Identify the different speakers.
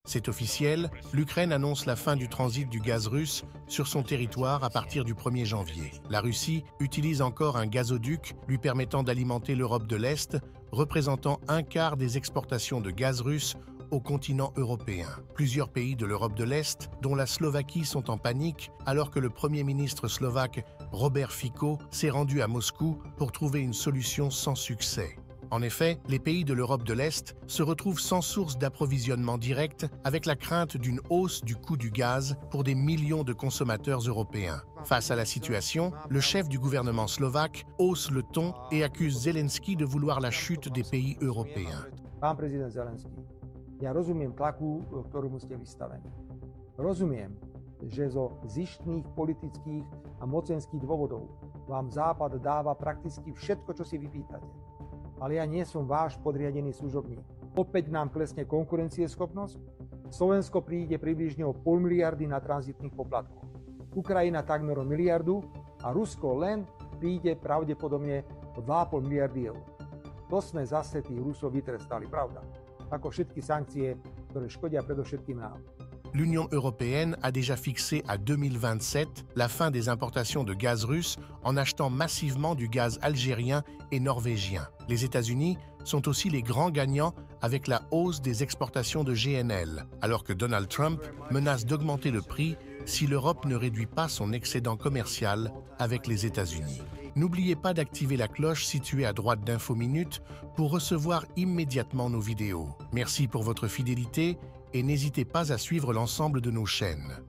Speaker 1: C'est officiel, l'Ukraine annonce la fin du transit du gaz russe sur son territoire à partir du 1er janvier. La Russie utilise encore un gazoduc lui permettant d'alimenter l'Europe de l'Est, représentant un quart des exportations de gaz russe au continent européen. Plusieurs pays de l'Europe de l'Est, dont la Slovaquie, sont en panique alors que le Premier ministre slovaque Robert Fico s'est rendu à Moscou pour trouver une solution sans succès. En effet, les pays de l'Europe de l'Est se retrouvent sans source d'approvisionnement direct avec la crainte d'une hausse du coût du gaz pour des millions de consommateurs européens. Face à la situation, le chef du gouvernement slovaque hausse le ton et accuse Zelensky de vouloir la chute des pays européens.
Speaker 2: Pán prezident Zelenský, ja rozumiem tlaku, ktorému ste vystavení. Rozumiem, že zo zištných politických a mocenských dôvodov vám Západ dáva prakticky všetko, čo si vypýtate. Ale ja nie som váš podriadený služobník. Opäť nám klesne konkurencieschopnosť, Slovensko príde približne o 0,5 miliardy na tranzitných poplatkoch. Ukrajina takmer o miliardu a Rusko len príde pravdepodobne o 2,5 miliardy eur. To sme zase tých Rusov vytrestali, pravda? Ako všetky sankcie, ktoré škodia predovšetkým nám.
Speaker 1: L'Union européenne a déjà fixé à 2027 la fin des importations de gaz russe en achetant massivement du gaz algérien et norvégien. Les États-Unis sont aussi les grands gagnants avec la hausse des exportations de GNL, alors que Donald Trump menace d'augmenter le prix si l'Europe ne réduit pas son excédent commercial avec les États-Unis. N'oubliez pas d'activer la cloche située à droite d'Info Minutes pour recevoir immédiatement nos vidéos. Merci pour votre fidélité et n'hésitez pas à suivre l'ensemble de nos chaînes.